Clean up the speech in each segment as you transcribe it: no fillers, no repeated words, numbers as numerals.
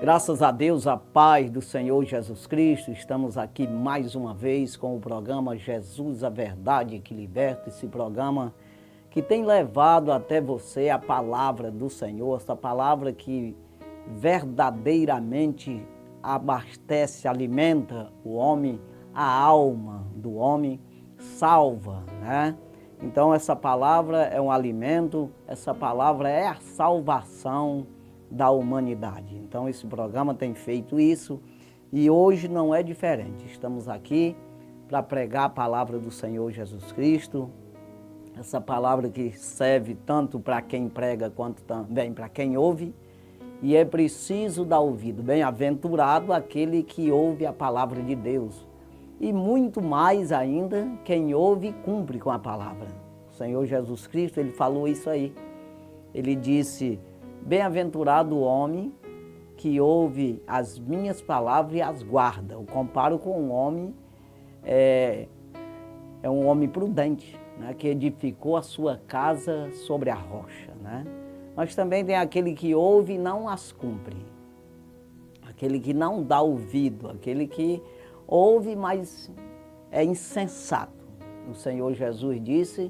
Graças a Deus, a paz do Senhor Jesus Cristo, estamos aqui mais uma vez com o programa Jesus, a Verdade que Liberta, esse programa que tem levado até você a palavra do Senhor, essa palavra que verdadeiramente abastece, alimenta o homem, a alma do homem, salva, né? Então essa palavra é um alimento, essa palavra é a salvação da humanidade. Então esse programa tem feito isso e hoje não é diferente. Estamos aqui para pregar a palavra do Senhor Jesus Cristo, essa palavra que serve tanto para quem prega quanto também para quem ouve, e é preciso dar ouvido. Bem-aventurado aquele que ouve a palavra de Deus, e muito mais ainda quem ouve e cumpre com a palavra. O Senhor Jesus Cristo, ele falou isso aí. Ele disse: bem-aventurado o homem que ouve as minhas palavras e as guarda. Eu comparo com um homem, é um homem prudente, né, que edificou a sua casa sobre a rocha, né? Mas também tem aquele que ouve e não as cumpre. Aquele que não dá ouvido, aquele que ouve, mas é insensato. O Senhor Jesus disse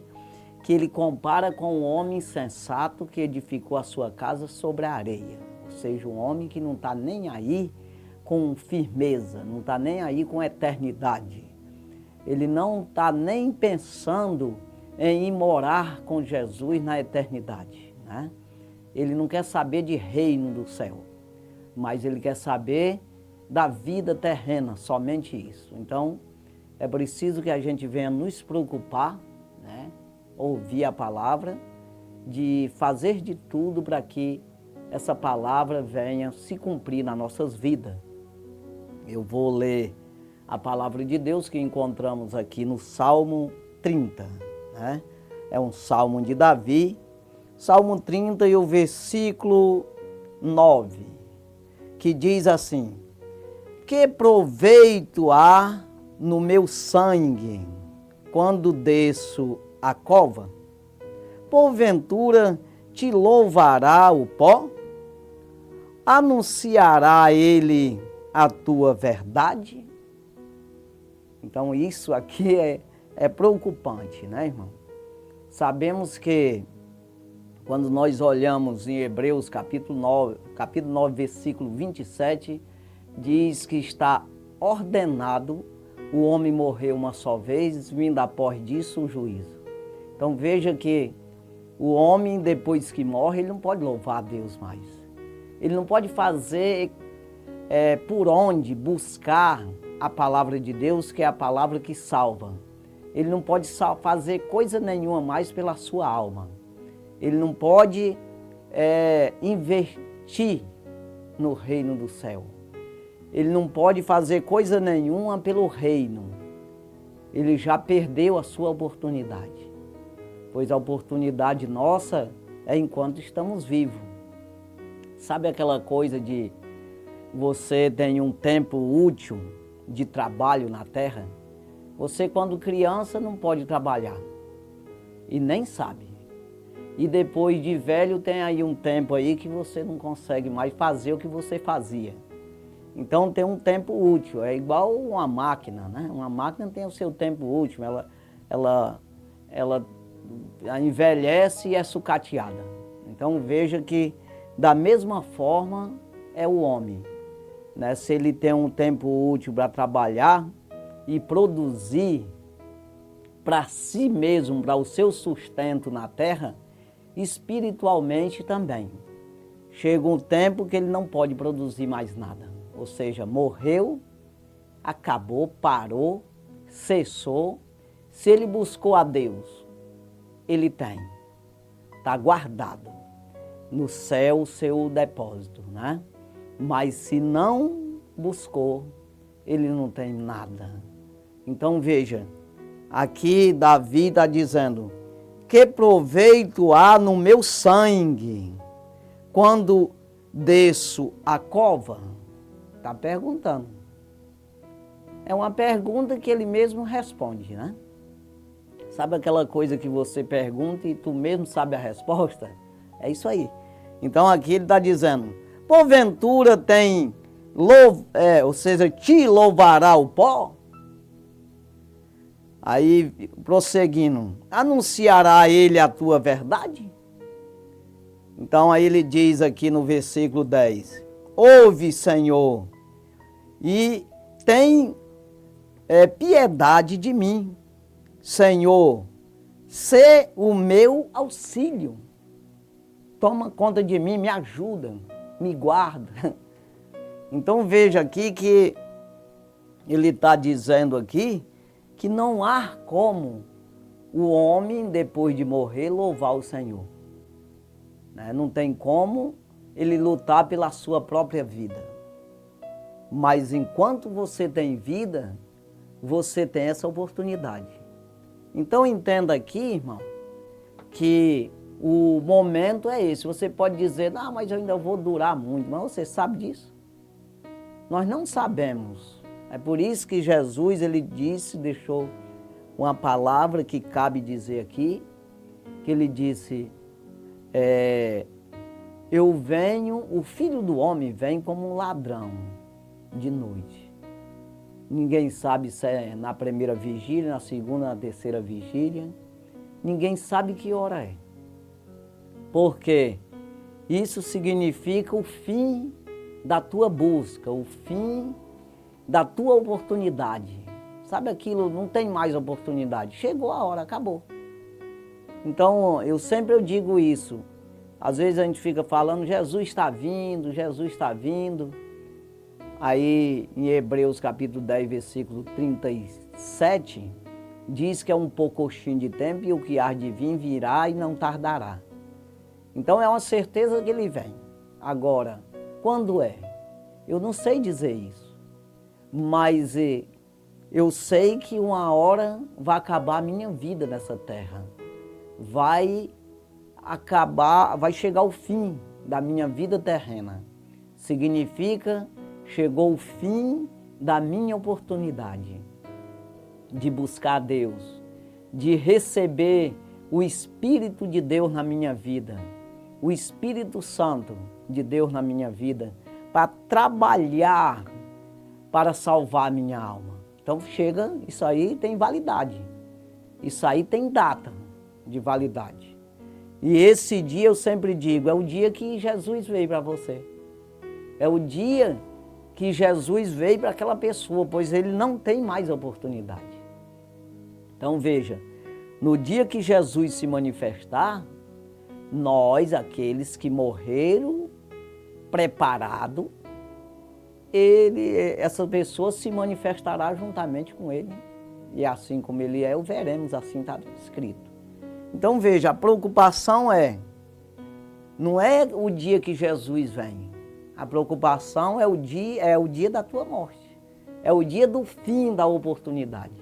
que ele compara com um homem insensato que edificou a sua casa sobre a areia. Ou seja, um homem que não está nem aí com firmeza, não está nem aí com eternidade. Ele não está nem pensando em ir morar com Jesus na eternidade, né? Ele não quer saber de reino do céu, mas ele quer saber da vida terrena, somente isso. Então, é preciso que a gente venha nos preocupar, né? Ouvir a palavra, de fazer de tudo para que essa palavra venha se cumprir nas nossas vidas. Eu vou ler a palavra de Deus que encontramos aqui no Salmo 30, né? É um salmo de Davi, Salmo 30 e o versículo 9, que diz assim: que proveito há no meu sangue quando desço a cova? Porventura te louvará o pó? Anunciará ele a tua verdade? Então isso aqui é preocupante, né, irmão? Sabemos que quando nós olhamos em Hebreus capítulo 9, versículo 27, diz que está ordenado o homem morrer uma só vez, vindo após disso o juízo. Então veja que o homem, depois que morre, ele não pode louvar a Deus mais. Ele não pode fazer por onde buscar a palavra de Deus, que é a palavra que salva. Ele não pode fazer coisa nenhuma mais pela sua alma. Ele não pode investir no reino do céu. Ele não pode fazer coisa nenhuma pelo reino. Ele já perdeu a sua oportunidade. Pois a oportunidade nossa é enquanto estamos vivos. Sabe aquela coisa de você tem um tempo útil de trabalho na terra? Você, quando criança, não pode trabalhar. E nem sabe. E depois de velho tem aí um tempo aí que você não consegue mais fazer o que você fazia. Então tem um tempo útil, é igual uma máquina, né? Uma máquina tem o seu tempo útil, ela envelhece e é sucateada. Então veja que da mesma forma é o homem, né? Se ele tem um tempo útil para trabalhar e produzir para si mesmo, para o seu sustento na terra, espiritualmente também. Chega um tempo que ele não pode produzir mais nada. Ou seja, morreu, acabou, parou, cessou. Se ele buscou a Deus, ele tem. Está guardado no céu o seu depósito, né? Mas se não buscou, ele não tem nada. Então veja, aqui Davi está dizendo: que proveito há no meu sangue quando desço a cova? Está perguntando. É uma pergunta que ele mesmo responde, né? Sabe aquela coisa que você pergunta e tu mesmo sabe a resposta? É isso aí. Então aqui ele está dizendo: Porventura tem, ou seja, te louvará o pó? Aí, prosseguindo, anunciará ele a tua verdade? Então, aí ele diz aqui no versículo 10, ouve, Senhor, e tem piedade de mim. Senhor, sê o meu auxílio. Toma conta de mim, me ajuda, me guarda. Então, veja aqui que ele está dizendo aqui que não há como o homem, depois de morrer, louvar o Senhor. Não tem como ele lutar pela sua própria vida. Mas enquanto você tem vida, você tem essa oportunidade. Então entenda aqui, irmão, que o momento é esse. Você pode dizer, não, mas eu ainda vou durar muito. Mas você sabe disso? Nós não sabemos. É por isso que Jesus, ele disse, deixou uma palavra que cabe dizer aqui, que ele disse, eu venho, o Filho do Homem vem como um ladrão de noite. Ninguém sabe se é na primeira vigília, na segunda, na terceira vigília. Ninguém sabe que hora é. Porque isso significa o fim da tua busca, o fim da tua oportunidade. Sabe aquilo, não tem mais oportunidade. Chegou a hora, acabou. Então, eu sempre digo isso. Às vezes a gente fica falando, Jesus está vindo, Jesus está vindo. Aí, em Hebreus capítulo 10, versículo 37, diz que é um pouquinho de tempo e o que há de vir virá e não tardará. Então, é uma certeza que ele vem. Agora, quando é? Eu não sei dizer isso. Mas eu sei que uma hora vai acabar a minha vida nessa terra. Vai chegar o fim da minha vida terrena. Significa, chegou o fim da minha oportunidade de buscar a Deus, de receber o Espírito de Deus na minha vida, o Espírito Santo de Deus na minha vida, para trabalhar para salvar a minha alma. Então chega, isso aí tem validade, isso aí tem data de validade. E esse dia eu sempre digo, é o dia que Jesus veio para você. É o dia que Jesus veio para aquela pessoa, pois ele não tem mais oportunidade. Então veja, no dia que Jesus se manifestar, nós, aqueles que morreram preparado, essa pessoa se manifestará juntamente com ele. E assim como ele é, o veremos, assim está escrito. Então veja, a preocupação não é o dia que Jesus vem. A preocupação é o dia da tua morte. É o dia do fim da oportunidade.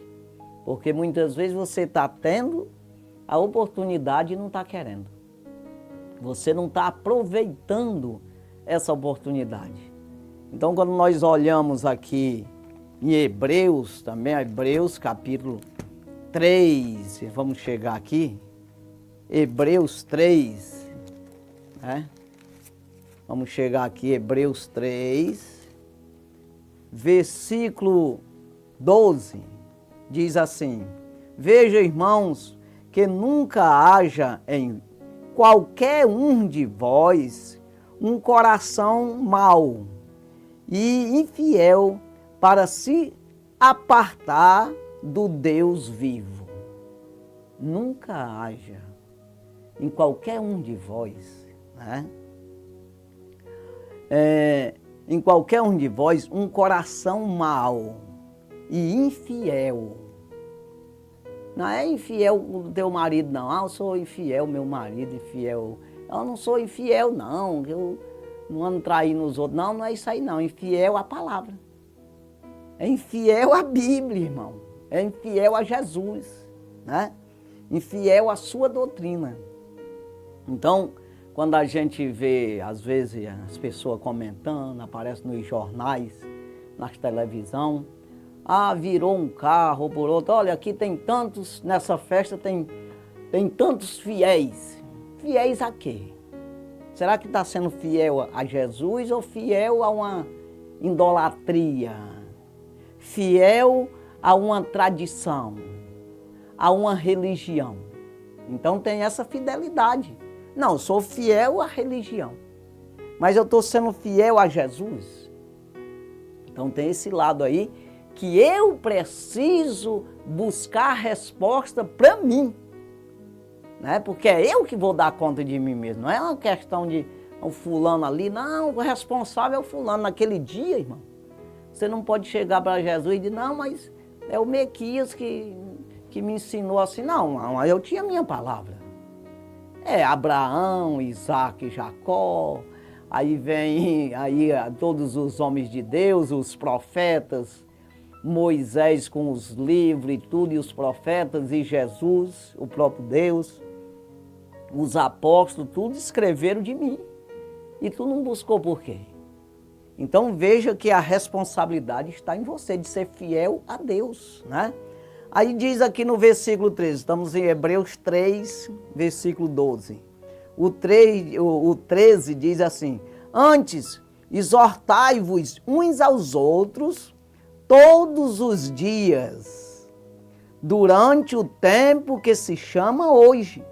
Porque muitas vezes você está tendo a oportunidade e não está querendo. Você não está aproveitando essa oportunidade. Então, quando nós olhamos aqui em Hebreus, também Hebreus capítulo 3, vamos chegar aqui, Hebreus 3, né? Vamos chegar aqui, Hebreus 3, versículo 12, diz assim, veja, irmãos, que nunca haja em qualquer um de vós um coração mau e infiel para se apartar do Deus vivo. Nunca haja em qualquer um de vós, né? Em qualquer um de vós um coração mau e infiel. Não é infiel o teu marido, não. Eu sou infiel, meu marido infiel. Eu não sou infiel, não. Eu não ando traindo os outros. Não, não é isso aí, não. Infiel à palavra. É infiel à Bíblia, irmão. É infiel a Jesus, né? Infiel à sua doutrina. Então, quando a gente vê, às vezes, as pessoas comentando, aparece nos jornais, nas televisão, virou um carro por outro, olha, aqui tem tantos, nessa festa tem tantos fiéis. Fiéis a quê? Será que está sendo fiel a Jesus ou fiel a uma idolatria? Fiel a uma tradição, a uma religião? Então tem essa fidelidade. Não, eu sou fiel à religião, mas eu estou sendo fiel a Jesus. Então tem esse lado aí que eu preciso buscar a resposta para mim, né? Porque é eu que vou dar conta de mim mesmo. Não é uma questão de o fulano ali, não, o responsável é o fulano naquele dia, irmão. Você não pode chegar para Jesus e dizer, não, mas é o Mequias que me ensinou assim. Não, eu tinha a minha palavra. É Abraão, Isaac, Jacó, aí vem todos os homens de Deus, os profetas, Moisés com os livros e tudo, e os profetas, e Jesus, o próprio Deus, os apóstolos, tudo escreveram de mim. E tu não buscou por quê? Então veja que a responsabilidade está em você, de ser fiel a Deus, né? Aí diz aqui no versículo 13, estamos em Hebreus 3, versículo 12. O 13 diz assim, antes, exortai-vos uns aos outros todos os dias, durante o tempo que se chama hoje,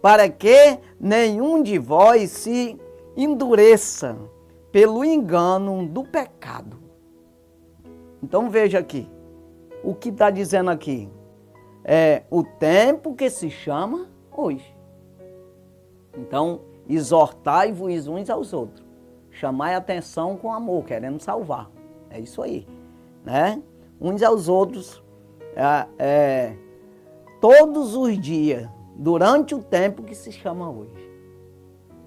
para que nenhum de vós se endureça pelo engano do pecado. Então veja aqui, o que está dizendo aqui é o tempo que se chama hoje. Então, exortai-vos uns aos outros, chamai a atenção com amor, querendo salvar. É isso aí, né? Uns aos outros, todos os dias, durante o tempo que se chama hoje.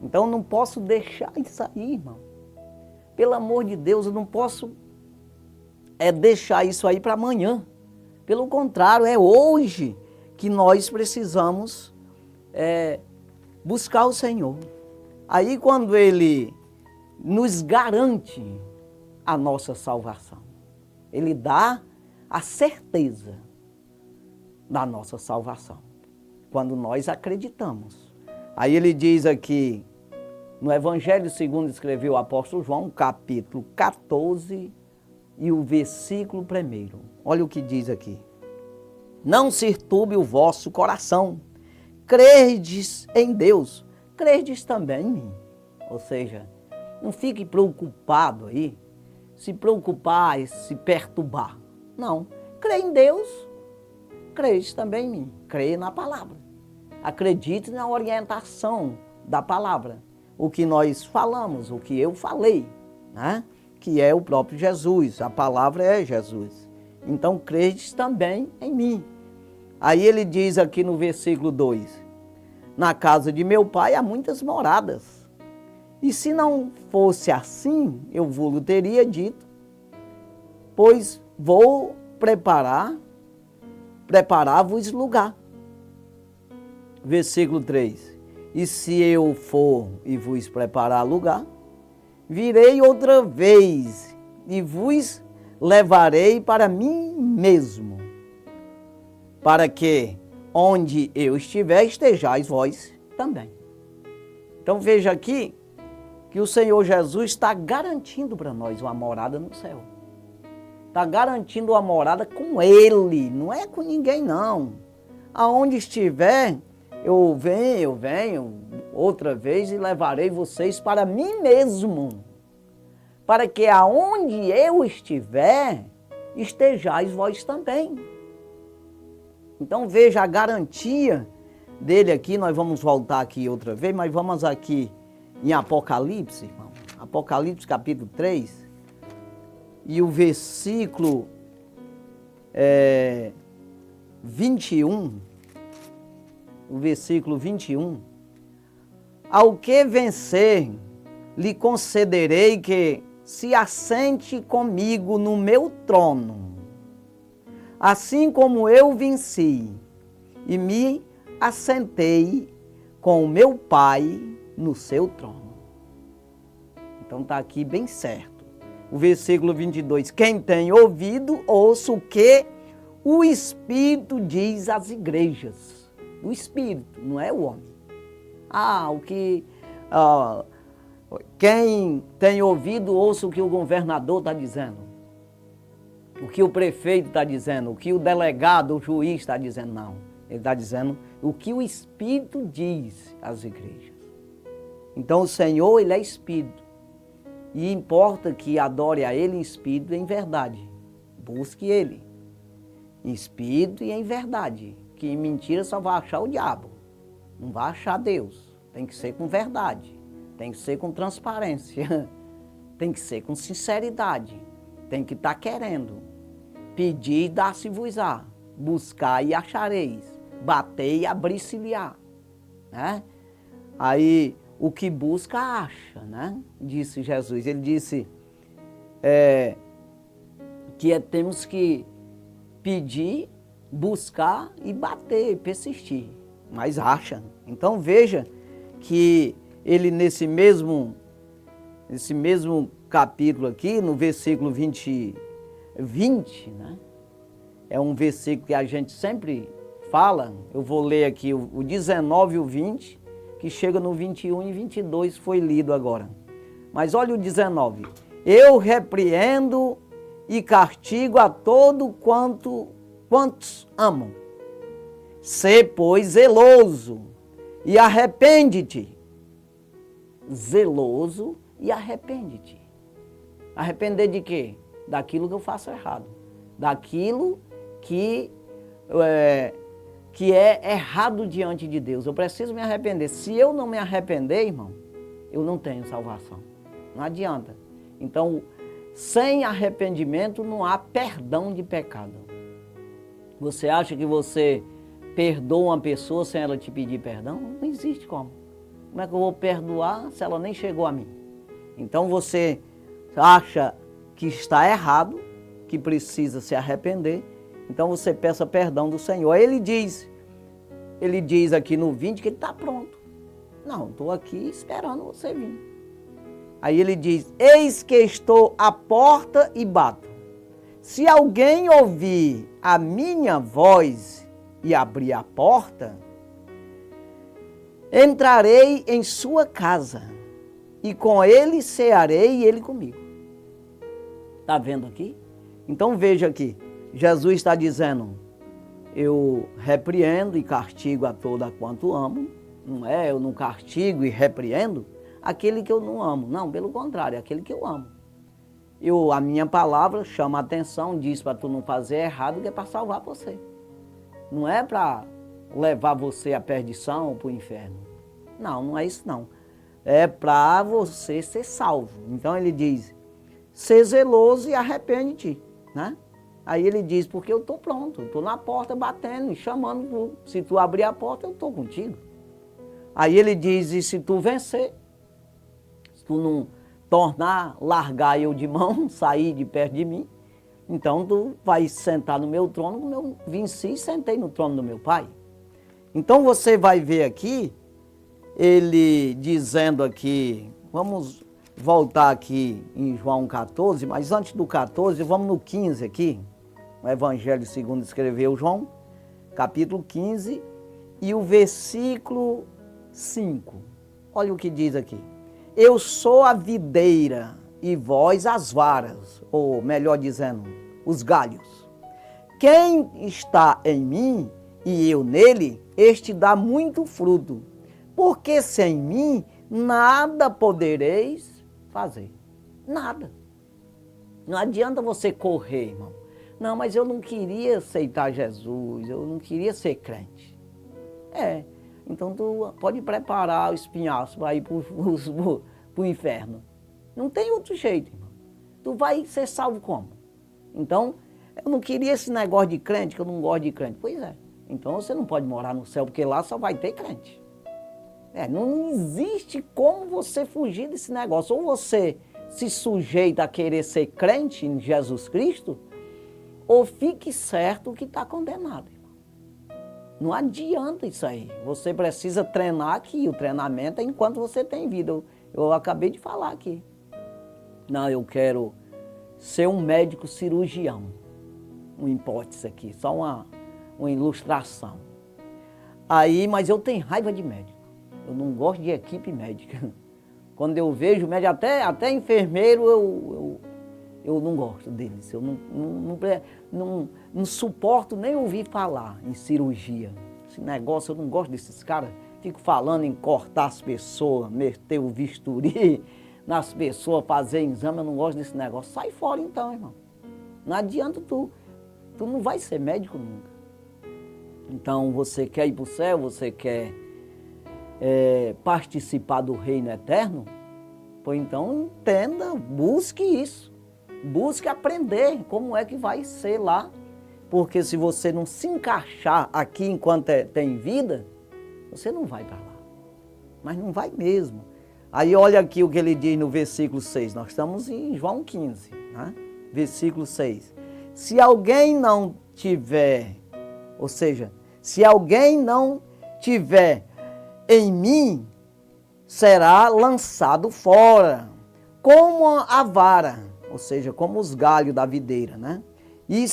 Então, não posso deixar isso aí, irmão. Pelo amor de Deus, eu não posso deixar isso aí para amanhã. Pelo contrário, é hoje que nós precisamos buscar o Senhor. Aí quando Ele nos garante a nossa salvação, Ele dá a certeza da nossa salvação, quando nós acreditamos. Aí Ele diz aqui, no Evangelho segundo escreveu o apóstolo João, capítulo 14 e o versículo 1. Olha o que diz aqui. Não se turbe o vosso coração. Credes em Deus, credes também em mim. Ou seja, não fique preocupado aí, se preocupar e se perturbar. Não, crê em Deus, credes também em mim. Crê na palavra. Acredite na orientação da palavra. O que nós falamos, o que eu falei, né? Que é o próprio Jesus, a palavra é Jesus. Então, credes também em mim. Aí ele diz aqui no versículo 2, na casa de meu pai há muitas moradas, e se não fosse assim, eu vos teria dito, pois vou preparar-vos lugar. Versículo 3, e se eu for e vos preparar lugar, virei outra vez e vos levarei para mim mesmo, para que onde eu estiver, estejais vós também. Então veja aqui que o Senhor Jesus está garantindo para nós uma morada no céu. Está garantindo uma morada com Ele, não é com ninguém não. Aonde estiver, eu venho outra vez e levarei vocês para mim mesmo, para que aonde eu estiver, estejais vós também. Então veja a garantia dele aqui, nós vamos voltar aqui outra vez, mas vamos aqui em Apocalipse, irmão. Apocalipse capítulo 3, e o versículo 21, o versículo 21, ao que vencer, lhe concederei que se assente comigo no meu trono, assim como eu venci e me assentei com o meu Pai no seu trono. Então está aqui bem certo. O versículo 22, quem tem ouvido, ouça o que o Espírito diz às igrejas. O Espírito, não é o homem. O que Quem tem ouvido, ouça o que o governador está dizendo, o que o prefeito está dizendo, o que o delegado, o juiz está dizendo. Não, ele está dizendo o que o Espírito diz às igrejas. Então o Senhor, Ele é Espírito, e importa que adore a Ele em Espírito e em verdade. Busque Ele em Espírito e em verdade, que em mentira só vai achar o diabo, não vai achar Deus. Tem que ser com verdade, tem que ser com transparência, tem que ser com sinceridade, tem que estar querendo. Pedir e dar-se-vos-á, buscar e achareis, bater e abrir-se-lhe-á, né? Aí o que busca acha, né? Disse Jesus. Ele disse que temos que pedir, buscar e bater, persistir, mas acha. Então veja que ele nesse mesmo capítulo aqui, no versículo 20, né? É um versículo que a gente sempre fala. Eu vou ler aqui o 19 e o 20, que chega no 21 e 22, foi lido agora. Mas olha o 19. Eu repreendo e castigo a todo quantos amam. Sê, pois, zeloso e arrepende-te. Zeloso e arrepende-te. Arrepender de quê? Daquilo que eu faço errado. Daquilo que é errado diante de Deus. Eu preciso me arrepender. Se eu não me arrepender, irmão, eu não tenho salvação. Não adianta. Então, sem arrependimento não há perdão de pecado. Você acha que você perdoa uma pessoa sem ela te pedir perdão? Não existe como. Como é que eu vou perdoar se ela nem chegou a mim? Então você acha que está errado, que precisa se arrepender, então você peça perdão do Senhor. Ele diz aqui no 20 que ele está pronto. Não, estou aqui esperando você vir. Aí ele diz, eis que estou à porta e bato. Se alguém ouvir a minha voz e abrir a porta, entrarei em sua casa e com ele cearei e ele comigo. Está vendo aqui? Então veja aqui, Jesus está dizendo, eu repreendo e castigo a todo quanto amo. Não é, eu não castigo e repreendo aquele que eu não amo. Não, pelo contrário, aquele que eu amo. A minha palavra chama a atenção, diz para tu não fazer errado, que é para salvar você. Não é para levar você à perdição ou para o inferno. Não, não é isso não. É para você ser salvo. Então ele diz, ser zeloso e arrepende-te, né? Aí ele diz, porque eu estou pronto, estou na porta batendo e chamando tu. Se tu abrir a porta, eu estou contigo. Aí ele diz, e se tu vencer, se tu não largar eu de mão, sair de perto de mim, então tu vai sentar no meu trono, como eu venci e sentei no trono do meu Pai. Então você vai ver aqui, ele dizendo aqui, vamos voltar aqui em João 14, mas antes do 14, vamos no 15 aqui, o Evangelho segundo escreveu João, capítulo 15 e o versículo 5. Olha o que diz aqui. Eu sou a videira e vós as varas, ou melhor dizendo, os galhos. Quem está em mim e eu nele, este dá muito fruto, porque sem mim nada podereis fazer. Nada. Não adianta você correr, irmão. Não, mas eu não queria aceitar Jesus, eu não queria ser crente. Então tu pode preparar o espinhaço para ir para o inferno. Não tem outro jeito, irmão. Tu vai ser salvo como? Então, eu não queria esse negócio de crente, que eu não gosto de crente. Pois é. Então você não pode morar no céu, porque lá só vai ter crente. Não existe como você fugir desse negócio. Ou você se sujeita a querer ser crente em Jesus Cristo, ou fique certo que está condenado. Não adianta isso aí. Você precisa treinar aqui. O treinamento é enquanto você tem vida. Eu acabei de falar aqui. Não, eu quero ser um médico cirurgião. Uma hipótese aqui, só uma ilustração. Aí, mas eu tenho raiva de médico. Eu não gosto de equipe médica. Quando eu vejo médico, até enfermeiro, eu não gosto deles. Eu não suporto nem ouvir falar em cirurgia. Esse negócio, eu não gosto desses caras. Fico falando em cortar as pessoas, meter o bisturi nas pessoas, fazer exame. Eu não gosto desse negócio. Sai fora então, irmão. Não adianta tu não vai ser médico nunca. Então, você quer ir para o céu, você quer participar do reino eterno? Pois então, entenda, busque isso. Busque aprender como é que vai ser lá. Porque se você não se encaixar aqui enquanto tem vida, você não vai para lá. Mas não vai mesmo. Aí olha aqui o que ele diz no versículo 6. Nós estamos em João 15, né? Versículo 6. Se alguém não tiver, ou seja, se alguém não tiver em mim, será lançado fora, como a vara, ou seja, como os galhos da videira, né? E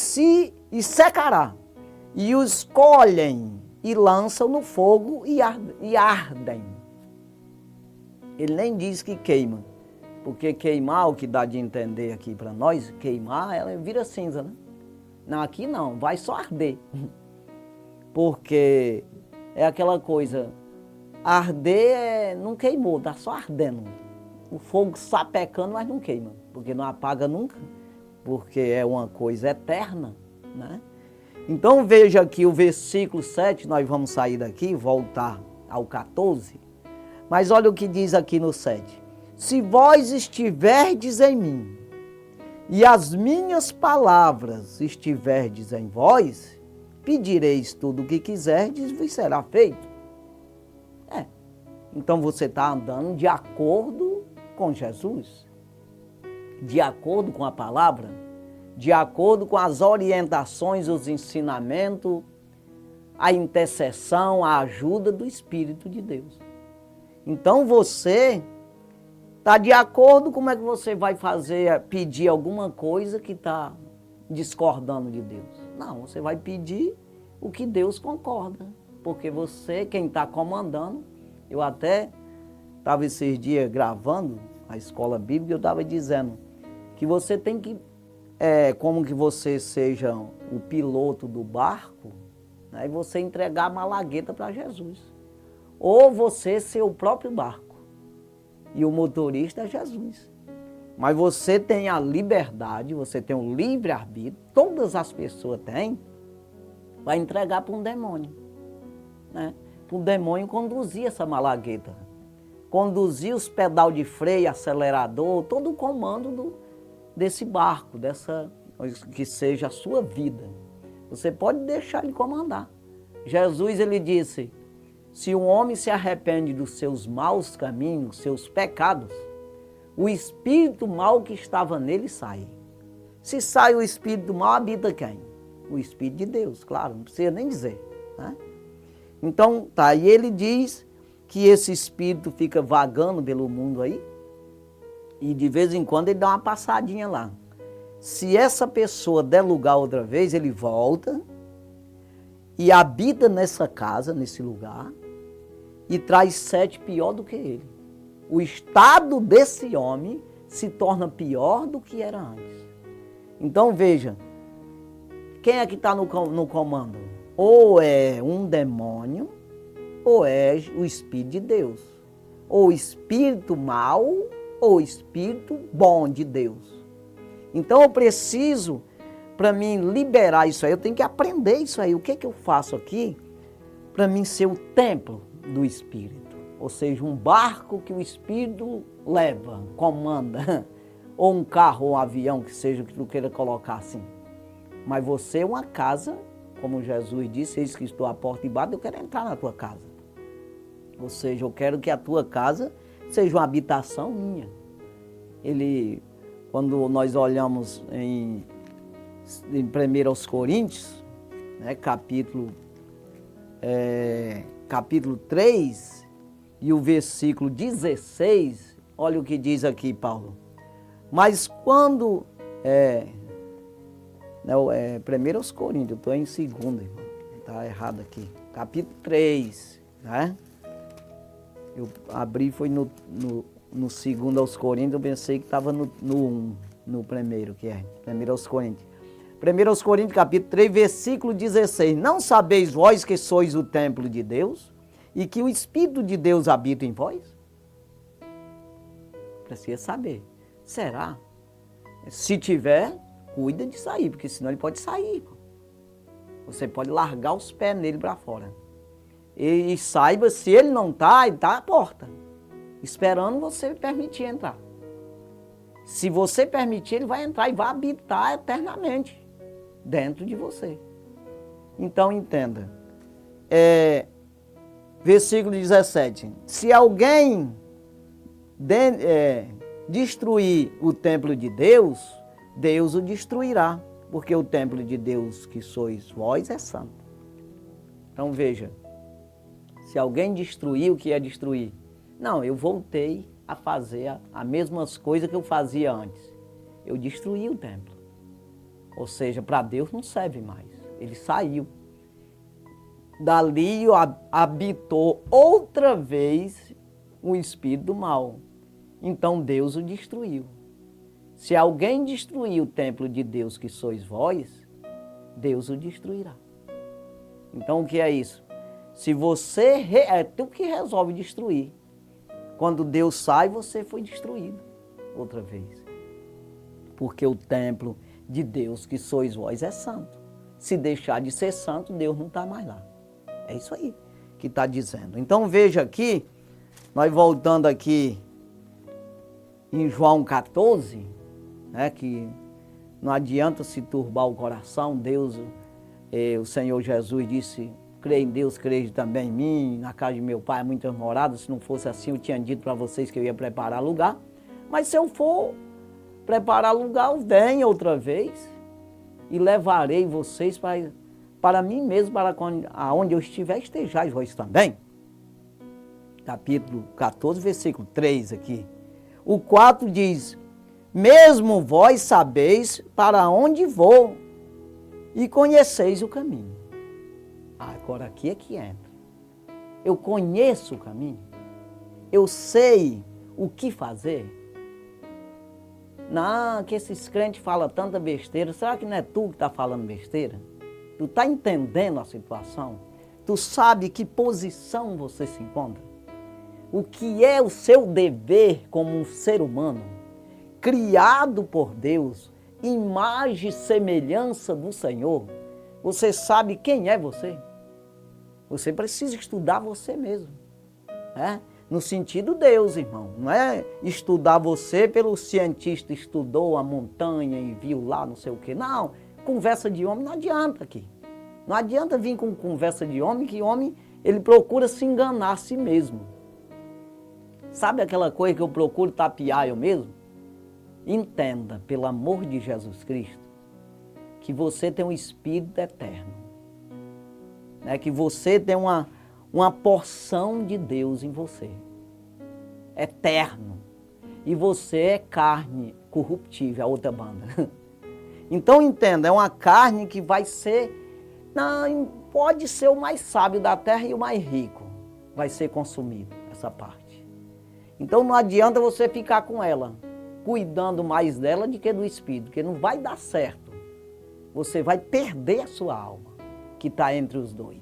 secará, e os colhem e lançam no fogo e ardem. Ele nem diz que queima, porque queimar, o que dá de entender aqui para nós, queimar, ela vira cinza, né? Não, aqui não, vai só arder. Porque é aquela coisa, arder não queimou, tá só ardendo. O fogo sapecando, mas não queima, porque não apaga nunca, porque é uma coisa eterna, né? Então veja aqui o versículo 7, nós vamos sair daqui e voltar ao 14, mas olha o que diz aqui no 7. Se vós estiverdes em mim, e as minhas palavras estiverdes em vós, pedireis tudo o que quiserdes e será feito. Então você está andando de acordo com Jesus, de acordo com a palavra, de acordo com as orientações, os ensinamentos, a intercessão, a ajuda do Espírito de Deus. Então você está de acordo, como é que você vai pedir alguma coisa que está discordando de Deus? Não, você vai pedir o que Deus concorda, porque você, quem está comandando, eu até estava esses dias gravando a escola bíblica, eu estava dizendo que você tem que, como que você seja o piloto do barco, né, e você entregar a malagueta para Jesus. Ou você ser o próprio barco, e o motorista é Jesus. Mas você tem a liberdade, você tem o livre-arbítrio, todas as pessoas têm, para entregar para um demônio, né? Para o demônio conduzir essa malagueta, conduzir os pedal de freio, acelerador, todo o comando desse barco, que seja a sua vida. Você pode deixar ele comandar. Jesus, ele disse, se um homem se arrepende dos seus maus caminhos, seus pecados, o espírito mau que estava nele sai. Se sai o espírito mau, habita quem? O Espírito de Deus, claro, não precisa nem dizer, né? Então, tá, e ele diz que esse espírito fica vagando pelo mundo aí, e de vez em quando ele dá uma passadinha lá. Se essa pessoa der lugar outra vez, ele volta e habita nessa casa, nesse lugar, e traz 7 pior do que ele. O estado desse homem se torna pior do que era antes. Então veja, quem é que está no comando? Ou é um demônio, ou é o Espírito de Deus. Ou o espírito mau, ou o espírito bom de Deus. Então eu preciso, para mim liberar isso aí, eu tenho que aprender isso aí. O que eu faço aqui para mim ser o templo do Espírito? Ou seja, um barco que o Espírito leva, comanda. Ou um carro, ou um avião, que seja o que tu queira colocar assim. Mas você é uma casa, como Jesus disse, eis que estou à porta e bato, eu quero entrar na tua casa. Ou seja, eu quero que a tua casa seja uma habitação minha. Quando nós olhamos em 1 Coríntios, né, capítulo 3, e o versículo 16, olha o que diz aqui, Paulo. Mas quando... 1 Coríntios, eu estou em 2, irmão. Está errado aqui. Capítulo 3, né? Eu abri, foi no no 2 aos Coríntios, eu pensei que estava no primeiro, que é 1 aos Coríntios. 1 aos Coríntios, capítulo 3, versículo 16. Não sabeis vós que sois o templo de Deus e que o Espírito de Deus habita em vós? Precisa saber. Será? Se tiver, cuida de sair, porque senão ele pode sair. Você pode largar os pés nele para fora. E saiba, se ele não está, ele está à porta, esperando você permitir entrar. Se você permitir, ele vai entrar e vai habitar eternamente dentro de você. Então entenda. Versículo 17. Se alguém destruir o templo de Deus, Deus o destruirá, porque o templo de Deus que sois vós é santo. Então veja, se alguém destruir, o que é destruir? Não, eu voltei a fazer as mesmas coisas que eu fazia antes. Eu destruí o templo. Ou seja, para Deus não serve mais. Ele saiu. Dali habitou outra vez o espírito do mal. Então Deus o destruiu. Se alguém destruir o templo de Deus que sois vós, Deus o destruirá. Então o que é isso? Se você... É tu que resolve destruir. Quando Deus sai, você foi destruído outra vez. Porque o templo de Deus que sois vós é santo. Se deixar de ser santo, Deus não está mais lá. É isso aí que está dizendo. Então veja aqui, nós voltando aqui em João 14, né, que não adianta se turbar o coração. Deus, o Senhor Jesus disse, creia em Deus, creia também em mim, na casa de meu pai há muitas moradas, se não fosse assim eu tinha dito para vocês que eu ia preparar lugar, mas se eu for preparar lugar, eu venho outra vez e levarei vocês para mim mesmo, para aonde eu estiver, estejais vós também. Capítulo 14, versículo 3 aqui. O 4 diz, mesmo vós sabeis para onde vou e conheceis o caminho. Agora aqui é que entra. Eu conheço o caminho. Eu sei o que fazer. Não, que esses crentes falam tanta besteira. Será que não é tu que está falando besteira? Tu está entendendo a situação? Tu sabe que posição você se encontra? O que é o seu dever como um ser humano, criado por Deus, imagem e semelhança do Senhor? Você sabe quem é você? Você precisa estudar você mesmo, né? No sentido Deus, irmão. Não é estudar você pelo cientista, estudou a montanha e viu lá não sei o quê. Não, conversa de homem não adianta aqui. Não adianta vir com conversa de homem, que homem, ele procura se enganar a si mesmo. Sabe aquela coisa que eu procuro tapear eu mesmo? Entenda, pelo amor de Jesus Cristo, que você tem um Espírito eterno. Né? Que você tem uma porção de Deus em você. Eterno. E você é carne corruptível, a outra banda. Então entenda, é uma carne que vai ser... Não, pode ser o mais sábio da terra e o mais rico. Vai ser consumido, essa parte. Então não adianta você ficar com ela, cuidando mais dela do que do Espírito, porque não vai dar certo. Você vai perder a sua alma, que está entre os dois.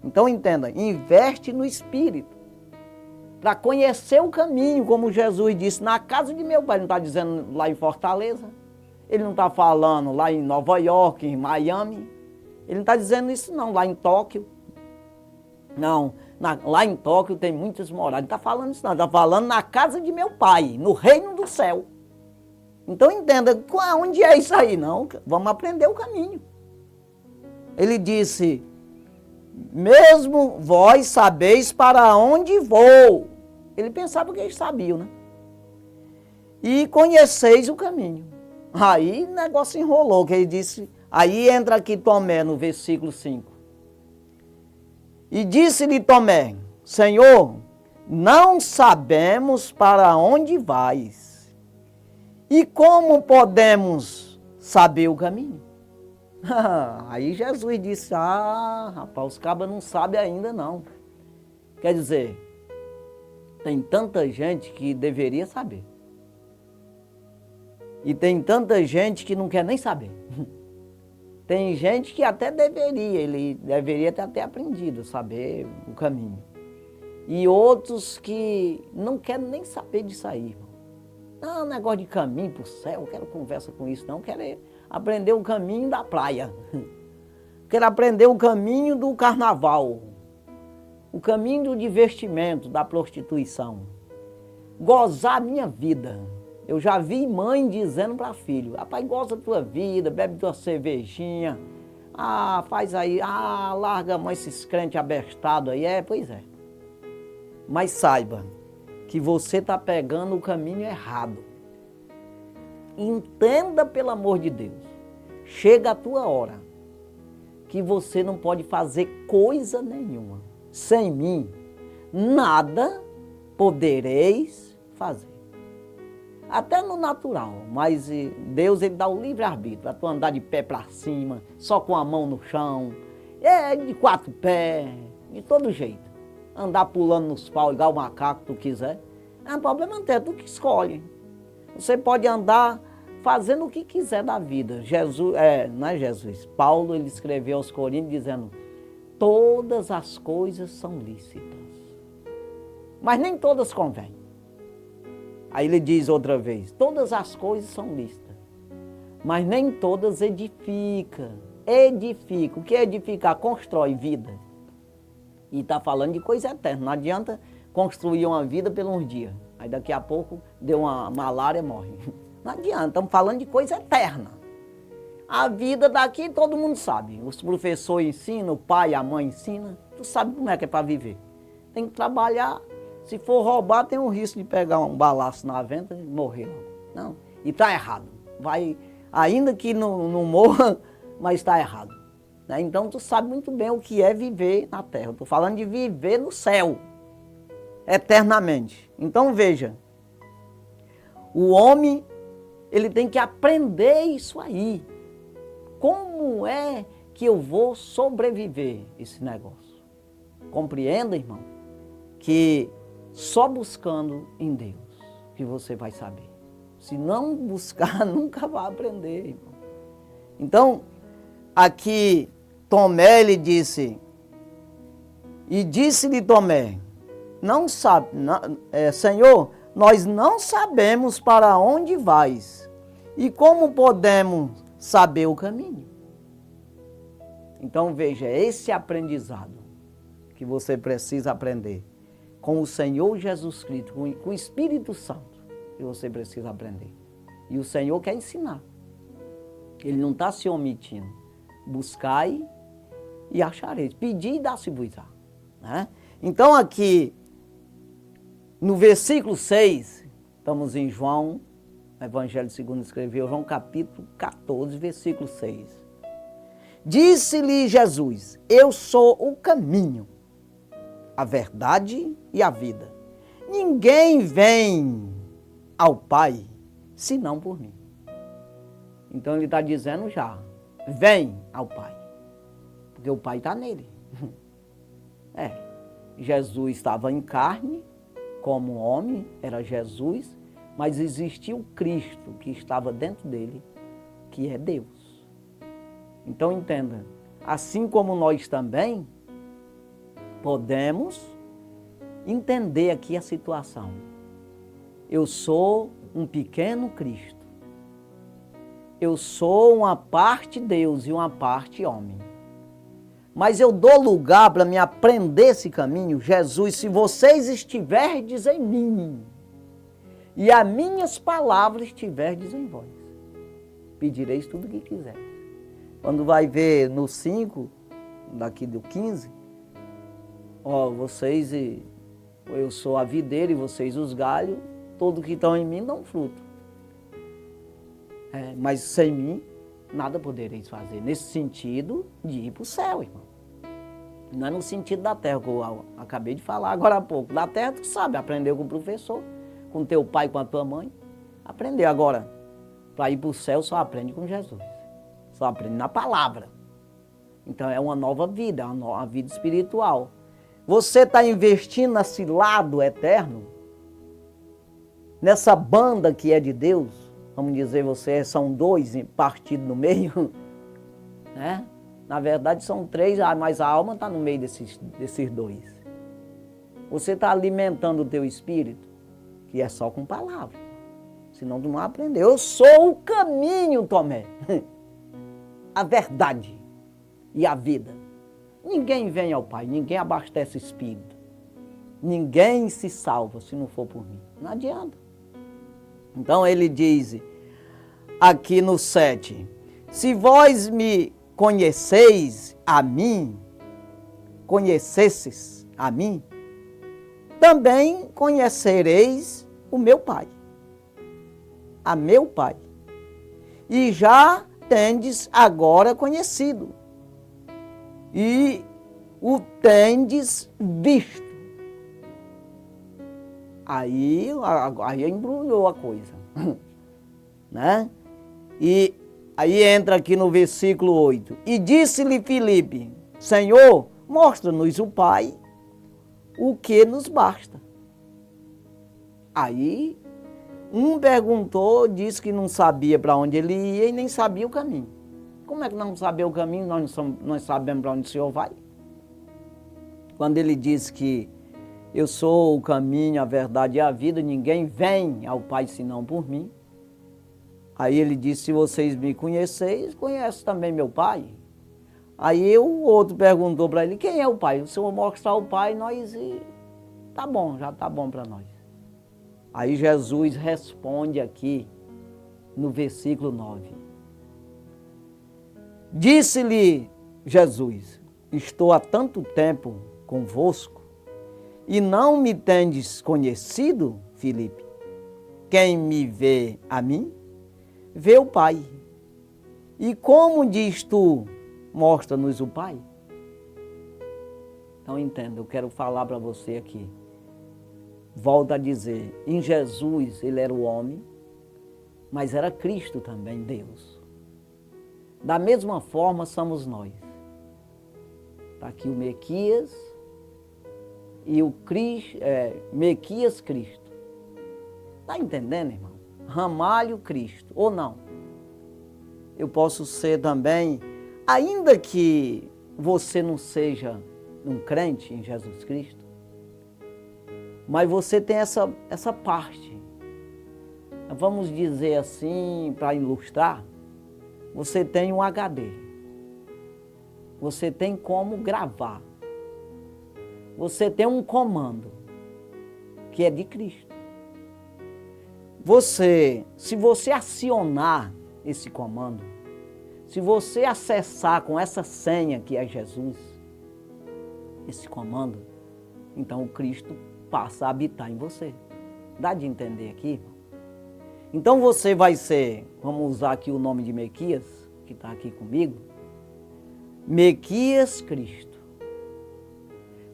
Então entenda, investe no Espírito, para conhecer o caminho, como Jesus disse, na casa de meu pai. Ele não está dizendo lá em Fortaleza, ele não está falando lá em Nova York, em Miami, ele não está dizendo isso não, lá em Tóquio. Não, lá em Tóquio tem muitas moradas, ele está falando isso não, está falando na casa de meu pai, no reino do céu. Então entenda, onde é isso aí? Não, vamos aprender o caminho. Ele disse, mesmo vós sabeis para onde vou. Ele pensava que eles sabiam, né? E conheceis o caminho. Aí o negócio enrolou, que ele disse, aí entra aqui Tomé no versículo 5. E disse-lhe Tomé, Senhor, não sabemos para onde vais. E como podemos saber o caminho? Aí Jesus disse, rapaz, os cabas não sabem ainda não. Quer dizer, Tem tanta gente que deveria saber. E tem tanta gente que não quer nem saber. Tem gente que até deveria, ele deveria ter até aprendido a saber o caminho. E outros que não querem nem saber disso aí, irmão. Não, negócio de caminho para o céu, eu quero conversa com isso, não. Eu quero aprender o caminho da praia. Quero aprender o caminho do carnaval. O caminho do divertimento, da prostituição. Gozar a minha vida. Eu já vi mãe dizendo para filho, rapaz, goza da tua vida, bebe tua cervejinha. Ah, faz aí, larga a mão esses crentes abestados aí. Pois é. Mas saiba que você está pegando o caminho errado. Entenda, pelo amor de Deus, chega a tua hora, que você não pode fazer coisa nenhuma. Sem mim, nada podereis fazer. Até no natural, mas Deus ele dá o livre-arbítrio, para tu andar de pé para cima, só com a mão no chão, de 4 pés, de todo jeito. Andar pulando nos paus, igual o macaco tu quiser. O problema não é tu que escolhe. Você pode andar fazendo o que quiser da vida. Paulo ele escreveu aos Coríntios dizendo, todas as coisas são lícitas, mas nem todas convêm. Aí ele diz outra vez, todas as coisas são lícitas, mas nem todas edificam. Edifica. O que é edificar? Constrói vida. E está falando de coisa eterna. Não adianta construir uma vida por uns dias. Aí daqui a pouco deu uma malária, morre. Não adianta, estamos falando de coisa eterna. A vida daqui todo mundo sabe. Os professores ensinam, o pai, a mãe ensinam. Tu sabe como é que é para viver. Tem que trabalhar. Se for roubar, tem um risco de pegar um balaço na venta e morrer logo. Não, e está errado. Vai, ainda que não morra, mas está errado. Né? Então tu sabe muito bem o que é viver na terra. Estou falando de viver no céu, eternamente. Então veja, o homem, ele tem que aprender isso aí. Como é que eu vou sobreviver esse negócio? Compreenda, irmão, que só buscando em Deus que você vai saber. Se não buscar, nunca vai aprender, irmão. Então, aqui Tomé lhe disse, e disse-lhe Tomé, Senhor, nós não sabemos para onde vais, e como podemos saber o caminho? Então veja, esse aprendizado que você precisa aprender com o Senhor Jesus Cristo, com o Espírito Santo, que você precisa aprender. E o Senhor quer ensinar. Ele não está se omitindo. Buscai e achareis. Pedi e dá-se-vos-á. Né? Então aqui, no versículo 6, estamos em João, Evangelho segundo escreveu, João capítulo 14, versículo 6. Disse-lhe Jesus, eu sou o caminho, a verdade e a vida. Ninguém vem ao Pai, senão por mim. Então ele está dizendo já, vem ao Pai, porque o Pai está nele. Jesus estava em carne, como homem, era Jesus, mas existia o Cristo que estava dentro dele, que é Deus. Então entenda, assim como nós também podemos entender aqui a situação. Eu sou um pequeno Cristo. Eu sou uma parte Deus e uma parte homem. Mas eu dou lugar para me aprender esse caminho. Jesus, se vocês estiverdes em mim e as minhas palavras estiverdes em vós, pedireis tudo o que quiseres. Quando vai ver no 5, daqui do 15, vocês, eu sou a videira e vocês os galhos, todos que estão em mim dão fruto. Mas sem mim, nada podereis fazer. Nesse sentido de ir para o céu, irmão. Não é no sentido da terra, que eu acabei de falar agora há pouco. Da terra, tu sabe, aprendeu com o professor, com teu pai, com a tua mãe. Aprendeu. Agora, para ir para o céu, só aprende com Jesus. Só aprende na palavra. Então, é uma nova vida, é uma vida espiritual. Você está investindo nesse lado eterno, nessa banda que é de Deus, vamos dizer, são dois partidos no meio, né? Na verdade são três, mas a alma está no meio desses dois. Você está alimentando o teu espírito, que é só com palavra, senão tu não aprendeu. Eu sou o caminho, Tomé, a verdade e a vida. Ninguém vem ao Pai, ninguém abastece espírito, ninguém se salva se não for por mim. Não adianta. Então ele diz aqui no 7, se vós me conhecesses a mim, também conhecereis o meu Pai, a meu Pai, e já tendes agora conhecido, e o tendes visto. Aí embrulhou a coisa, né? E aí entra aqui no versículo 8. E disse-lhe Filipe, Senhor, mostra-nos o Pai, o que nos basta. Aí um perguntou, disse que não sabia para onde ele ia e nem sabia o caminho. Como é que não saber o caminho, nós sabemos para onde o Senhor vai? Quando ele disse que eu sou o caminho, a verdade e a vida, ninguém vem ao Pai senão por mim. Aí ele disse, se vocês me conheceis, conhecem também meu Pai. Aí o outro perguntou para ele, quem é o Pai? O Senhor mostrar o Pai, tá bom, já tá bom para nós. Aí Jesus responde aqui no versículo 9. Disse-lhe Jesus, estou há tanto tempo convosco, e não me tendes conhecido, Filipe? Quem me vê a mim, vê o Pai. E como diz tu, mostra-nos o Pai? Então entenda, eu quero falar para você aqui. Volto a dizer, em Jesus ele era o homem, mas era Cristo também, Deus. Da mesma forma somos nós. Está aqui o Mequias e o Mequias Cristo. Está entendendo, irmão? Ramalho Cristo, ou não? Eu posso ser também, ainda que você não seja um crente em Jesus Cristo, mas você tem essa parte. Vamos dizer assim, para ilustrar, você tem um HD. Você tem como gravar. Você tem um comando, que é de Cristo. Se você acionar esse comando, se você acessar com essa senha que é Jesus, esse comando, então o Cristo passa a habitar em você. Dá de entender aqui, irmão? Então você vai ser, vamos usar aqui o nome de Mequias, que está aqui comigo, Mequias Cristo.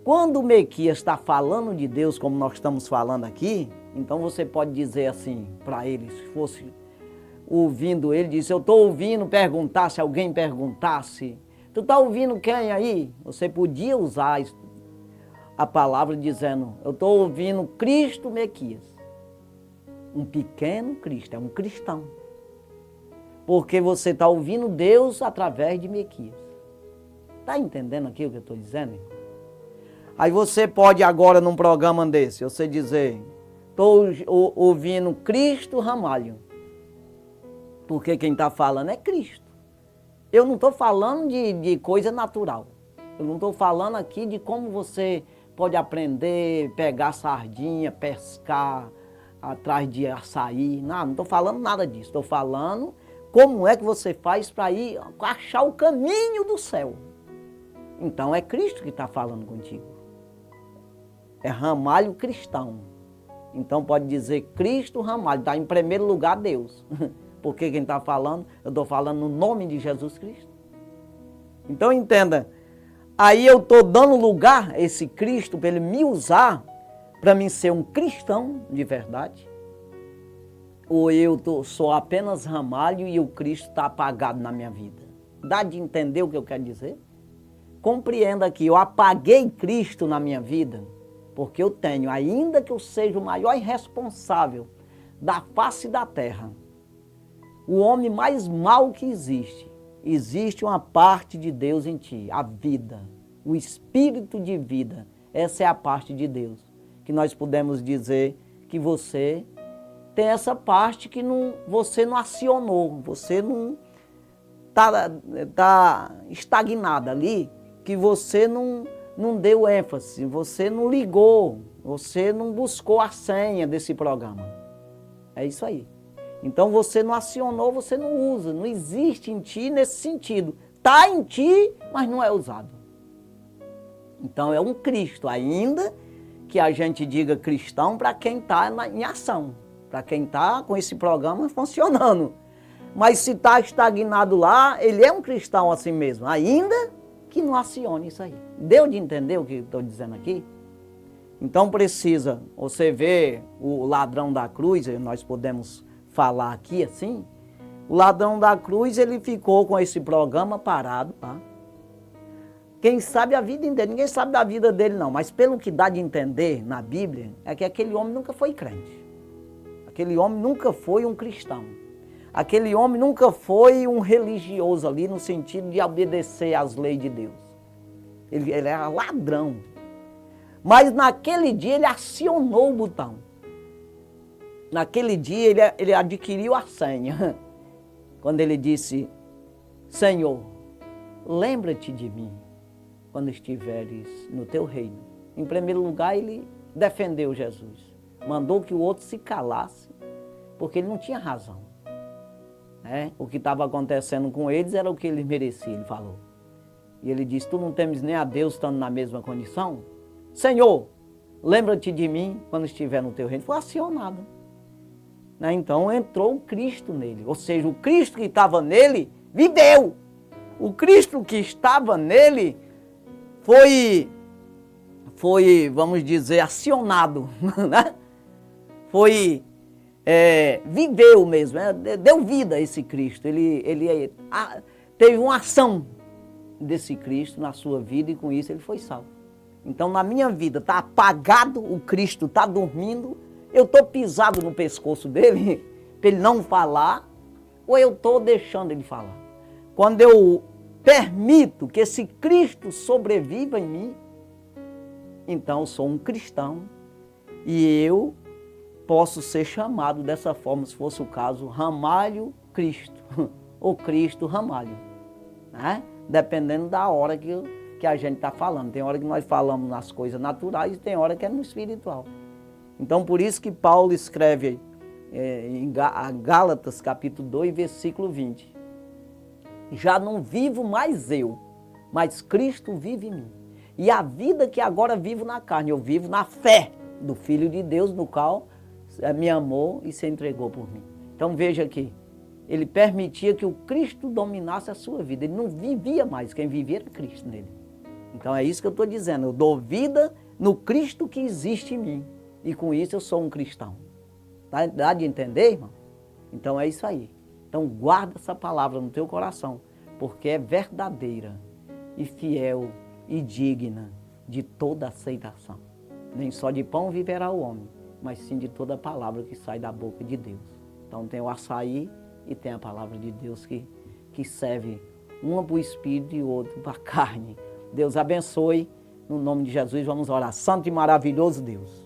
Quando o Mequias está falando de Deus, como nós estamos falando aqui, então você pode dizer assim para ele, se fosse ouvindo ele, disse, eu estou ouvindo perguntar, se alguém perguntasse, tu está ouvindo quem aí? Você podia usar a palavra dizendo, eu estou ouvindo Cristo Mequias. Um pequeno Cristo, é um cristão. Porque você está ouvindo Deus através de Mequias. Está entendendo aqui o que eu estou dizendo? Aí você pode agora num programa desse, você dizer, estou ouvindo Cristo Ramalho. Porque quem está falando é Cristo. Eu não estou falando de coisa natural. Eu não estou falando aqui de como você pode aprender, pegar sardinha, pescar, atrás de açaí. Não estou falando nada disso. Estou falando como é que você faz para ir achar o caminho do céu. Então é Cristo que está falando contigo. É ramalho cristão. Então pode dizer Cristo ramalho, está em primeiro lugar Deus. Porque quem está falando, eu estou falando no nome de Jesus Cristo. Então entenda, aí eu estou dando lugar a esse Cristo para ele me usar, para mim ser um cristão de verdade. Ou eu sou apenas ramalho e o Cristo está apagado na minha vida. Dá de entender o que eu quero dizer? Compreenda que eu apaguei Cristo na minha vida, porque eu tenho, ainda que eu seja o maior irresponsável, da face da terra, o homem mais mau que existe uma parte de Deus em ti, a vida, o espírito de vida. Essa é a parte de Deus, que nós podemos dizer que você tem essa parte que você não acionou, você não está estagnada ali, que você não deu ênfase, você não ligou, você não buscou a senha desse programa. É isso aí. Então você não acionou, você não usa, não existe em ti nesse sentido. Está em ti, mas não é usado. Então é um Cristo, ainda que a gente diga cristão para quem está em ação, para quem está com esse programa funcionando. Mas se está estagnado lá, ele é um cristão assim mesmo, ainda que não acione isso aí. Deu de entender o que estou dizendo aqui? Então precisa, você vê o ladrão da cruz, nós podemos falar aqui assim, o ladrão da cruz, ele ficou com esse programa parado, tá? Quem sabe a vida inteira, ninguém sabe da vida dele não, mas pelo que dá de entender na Bíblia, é que aquele homem nunca foi crente. Aquele homem nunca foi um cristão. Aquele homem nunca foi um religioso ali, no sentido de obedecer às leis de Deus. Ele era ladrão. Mas naquele dia ele acionou o botão. Naquele dia ele adquiriu a senha. Quando ele disse, Senhor, lembra-te de mim quando estiveres no teu reino. Em primeiro lugar, ele defendeu Jesus. Mandou que o outro se calasse, porque ele não tinha razão. O que estava acontecendo com eles era o que ele merecia, ele falou. E ele disse, tu não temes nem a Deus estando na mesma condição? Senhor, lembra-te de mim quando estiver no teu reino. Foi acionado. Então entrou o Cristo nele, ou seja, o Cristo que estava nele viveu. O Cristo que estava nele foi, vamos dizer, acionado, né? Viveu mesmo, deu vida a esse Cristo. Ele teve uma ação desse Cristo na sua vida e com isso ele foi salvo. Então na minha vida está apagado, o Cristo está dormindo, eu estou pisado no pescoço dele, para ele não falar, ou eu estou deixando ele falar. Quando eu permito que esse Cristo sobreviva em mim, então eu sou um cristão e eu posso ser chamado dessa forma, se fosse o caso, Ramalho Cristo, ou Cristo Ramalho, né? Dependendo da hora que a gente está falando. Tem hora que nós falamos nas coisas naturais e tem hora que é no espiritual. Então, por isso que Paulo escreve em Gálatas, capítulo 2, versículo 20. Já não vivo mais eu, mas Cristo vive em mim. E a vida que agora vivo na carne, eu vivo na fé do Filho de Deus, no qual me amou e se entregou por mim. Então, veja aqui, ele permitia que o Cristo dominasse a sua vida. Ele não vivia mais, quem vivia era Cristo nele. Então, é isso que eu estou dizendo, eu dou vida no Cristo que existe em mim. E com isso eu sou um cristão. Dá de entender, irmão? Então é isso aí. Então guarda essa palavra no teu coração, porque é verdadeira e fiel e digna de toda aceitação. Nem só de pão viverá o homem, mas sim de toda palavra que sai da boca de Deus. Então tem o açaí e tem a palavra de Deus que serve uma para o espírito e outra para a carne. Deus abençoe. No nome de Jesus vamos orar. Santo e maravilhoso Deus.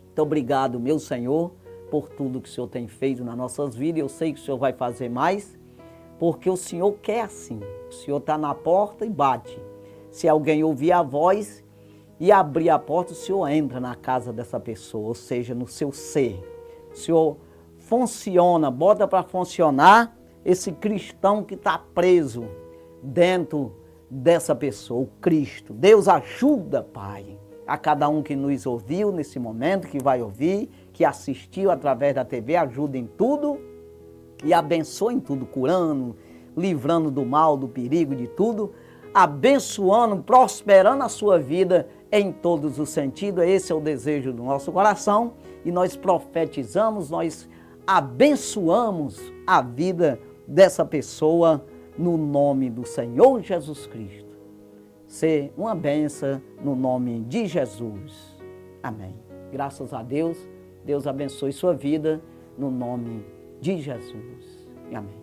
Muito obrigado, meu Senhor, por tudo que o Senhor tem feito nas nossas vidas. Eu sei que o Senhor vai fazer mais, porque o Senhor quer assim. O Senhor está na porta e bate. Se alguém ouvir a voz e abrir a porta, o Senhor entra na casa dessa pessoa, ou seja, no seu ser. O Senhor funciona, bota para funcionar esse cristão que está preso dentro dessa pessoa, o Cristo. Deus ajuda, Pai, a cada um que nos ouviu nesse momento, que vai ouvir, que assistiu através da TV, ajuda em tudo e abençoa em tudo, curando, livrando do mal, do perigo, de tudo, abençoando, prosperando a sua vida em todos os sentidos. Esse é o desejo do nosso coração e nós profetizamos, nós abençoamos a vida dessa pessoa no nome do Senhor Jesus Cristo. Ser uma bênção no nome de Jesus. Amém. Graças a Deus. Deus abençoe sua vida. no nome de Jesus. Amém.